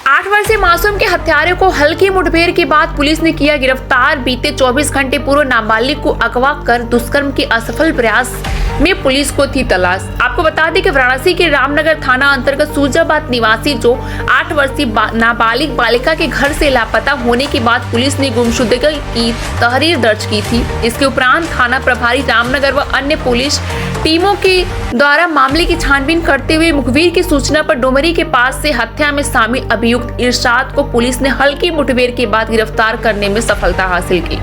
8 वर्षीय मासूम के हत्यारे को हल्की मुठभेड़ के बाद पुलिस ने किया गिरफ्तार। बीते 24 घंटे पूर्व नाबालिग को अगवा कर दुष्कर्म के असफल प्रयास में पुलिस को थी तलाश। आपको बता दें कि वाराणसी के रामनगर थाना अंतर्गत सूजाबाद निवासी जो 8 वर्षीय नाबालिग बालिका के घर से लापता होने के बाद पुलिस ने गुमशुदगी की तहरीर दर्ज की थी। इसके उपरांत थाना प्रभारी रामनगर व अन्य पुलिस टीमों के द्वारा मामले की छानबीन करते हुए मुखबिर की सूचना पर डुमरी के पास से हत्या में शामिल अभियुक्त इरशाद को पुलिस ने हल्की मुठभेड़ के बाद गिरफ्तार करने में सफलता हासिल की।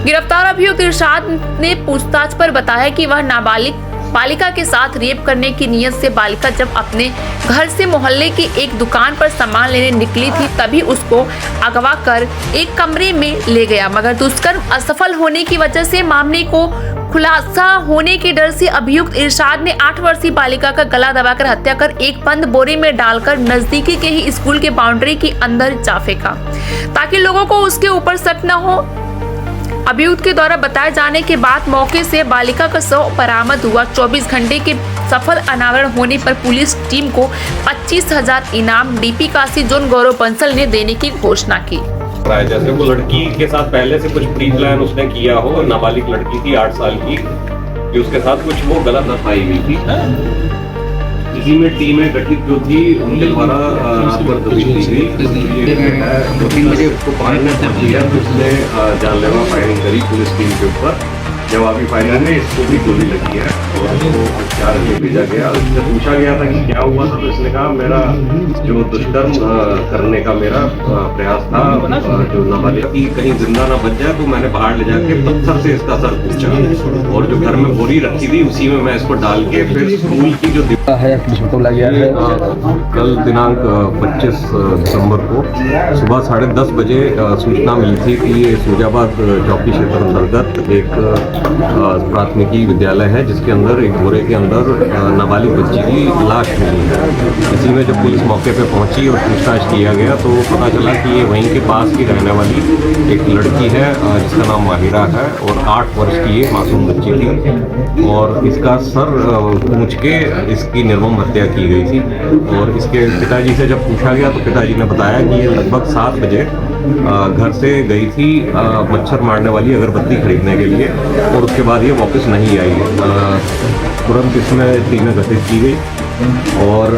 गिरफ्तार अभियुक्त इरशाद ने पूछताछ पर बताया कि वह नाबालिग बालिका के साथ रेप करने की नियत से बालिका जब अपने घर से मोहल्ले की एक दुकान पर सामान लेने निकली थी तभी उसको अगवा कर एक कमरे में ले गया, मगर दुष्कर्म असफल होने की वजह से मामले को खुलासा होने के डर से अभियुक्त इरशाद ने 8 वर्षीय बालिका का गला दबाकर हत्या कर एक बंद बोरे में डालकर नजदीकी के ही स्कूल के बाउंड्री के अंदर जा फेंका ताकि लोगों को उसके ऊपर शक न हो। अभियुक्त के द्वारा बताए जाने के बाद मौके से बालिका का शव बरामद हुआ। 24 घंटे के सफल अनावरण होने पर पुलिस टीम को 25,000 इनाम डीपी काशी जोन गौरव बंसल ने देने की घोषणा की। जैसे वो लड़की के साथ पहले से कुछ प्री प्लान उसने किया हो, नाबालिग लड़की थी 8 साल की, कि उसके साथ कुछ वो गलत पाई हुई थी। इसी में टीमें गठित जो थी उनके द्वारा रात भर तस्वीर दी गई। 2-3 बजे उसको पकड़ने पहुंची तो उसने जानलेवा फायरिंग करी पुलिस टीम के ऊपर। जवाबी फायरिंग में इसको भी गोली लगी है और उसको उपचार के भेजा गया। उससे पूछा गया था कि क्या हुआ था, तो इसने कहा मेरा जो दुष्कर्म करने का मेरा प्रयास था, जो नाबालिग की कहीं जिंदा ना बच जाए तो मैंने बाहर ले जाके पत्थर से इसका सर पूछा और जो घर में बोरी रखी थी उसी में मैं इसको डाल के फिर स्कूल की जो कल दिनांक 25 दिसंबर को सुबह 10:30 बजे सूचना मिली थी कि ये सूजाबाद चौकी क्षेत्र अंतर्गत एक प्राथमिकी विद्यालय है जिसके अंदर एक बोरे के अंदर नाबालिग बच्ची की लाश मिली है। इसी में जब पुलिस मौके पे पहुंची और पूछताछ किया गया तो पता चला कि ये वहीं के पास की रहने वाली एक लड़की है जिसका नाम माहिरा है और 8 वर्ष की ये मासूम बच्ची थी और इसका सर पूछ के इसकी निर्मम हत्या की गई थी। और इसके पिताजी से जब पूछा गया तो पिताजी ने बताया कि ये लगभग 7 बजे घर से गई थी मच्छर मारने वाली अगरबत्ती खरीदने के लिए और उसके बाद ये वापस नहीं आई। तुरंत इसमें टीमें गठित की गई और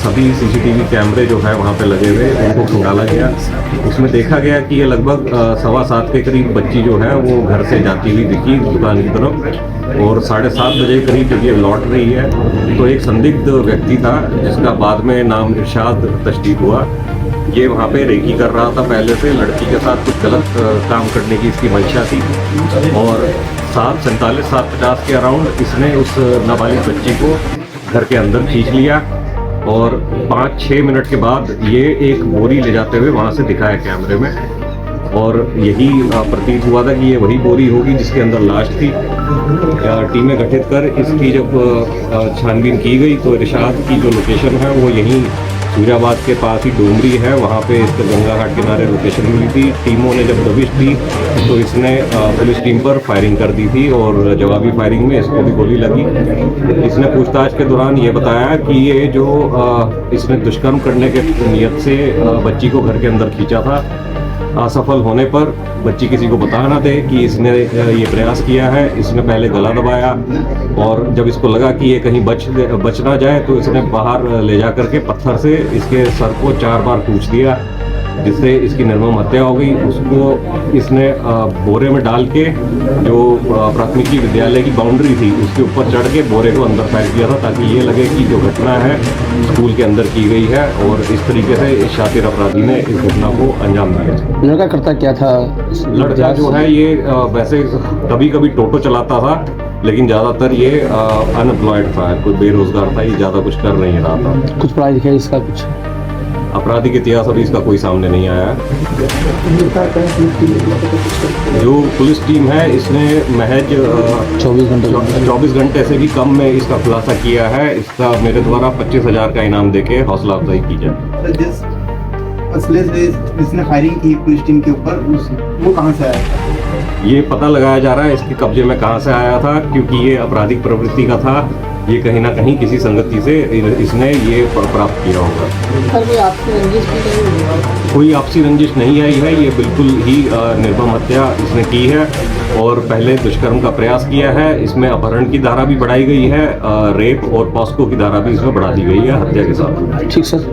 सभी सीसीटीवी कैमरे जो है वहाँ पे लगे हुए उनको खंगाला गया। उसमें देखा गया कि ये लगभग 7:15 के करीब बच्ची जो है वो घर से जाती हुई दिखी दुकान की तरफ और 7:30 बजे करीब जब ये लौट रही है तो एक संदिग्ध व्यक्ति था जिसका बाद में नाम इरशाद तस्दीक हुआ। ये वहाँ पे रेकी कर रहा था, पहले से लड़की के साथ कुछ गलत काम करने की इसकी मंशा थी और 7:47-7:50 के अराउंड इसने उस नाबालिग बच्ची को घर के अंदर खींच लिया और 5-6 मिनट के बाद ये एक बोरी ले जाते हुए वहाँ से दिखाया कैमरे में और यही प्रतीत हुआ था कि ये वही बोरी होगी जिसके अंदर लाश थी। टीमें गठित कर इसकी जब छानबीन की गई तो इरशाद की जो लोकेशन है वो यहीं सूजाबाद के पास ही डुमरी है, वहाँ पे इसके गंगा घाट किनारे लोकेशन मिली थी। टीमों ने जब दबिश दी तो इसने पुलिस टीम पर फायरिंग कर दी थी और जवाबी फायरिंग में इसको भी गोली लगी। इसने पूछताछ के दौरान ये बताया कि ये जो इसने दुष्कर्म करने के नियत से बच्ची को घर के अंदर खींचा था, असफल होने पर बच्ची किसी को बता ना दे कि इसने ये प्रयास किया है। इसने पहले गला दबाया और जब इसको लगा कि ये कहीं बच ना जाए तो इसने बाहर ले जा करके पत्थर से इसके सर को 4 बार पूछ दिया जिससे इसकी निर्मम हत्या हो गई। उसको इसने बोरे में डाल के जो प्राथमिकी विद्यालय की बाउंड्री थी उसके ऊपर चढ़ के बोरे को अंदर फेंक दिया था ताकि ये लगे कि जो घटना है स्कूल के अंदर की गई है और इस तरीके से इस शातिर अपराधी ने इस घटना को अंजाम दिया। लड़का करता क्या था? लड़का जो है ये वैसे कभी कभी टोटो चलाता था लेकिन ज़्यादातर ये अनएम्प्लॉयड था, कोई बेरोजगार था, ये ज़्यादा कुछ कर नहीं रहा था। कुछ पढ़ाई लिखाई इसका कुछ आपराधिक इतिहास अभी इसका कोई सामने नहीं आया है। जो पुलिस टीम है इसने महज 24 घंटे से भी कम में इसका खुलासा किया है। इसका मेरे द्वारा 25,000 का इनाम देके हौसला अफजाई की जाए। असले से जिसने फायरिंग की पुलिस टीम के ऊपर वो कहाँ से आया? ये पता लगाया जा रहा है इसके कब्जे में कहाँ से आया था, क्योंकि ये आपराधिक प्रवृत्ति का था। ये कहीं ना कहीं किसी संगति से इसने ये प्राप्त किया होगा। सर कोई आपकी रंजिश भी नहीं हुई? कोई आपसी रंजिश नहीं आई है, ये बिल्कुल ही निर्मम हत्या इसने की है और पहले दुष्कर्म का प्रयास किया है। इसमें अपहरण की धारा भी बढ़ाई गई है, रेप और पॉस्को की धारा भी इसमें बढ़ा दी गई है हत्या के साथ। ठीक सर।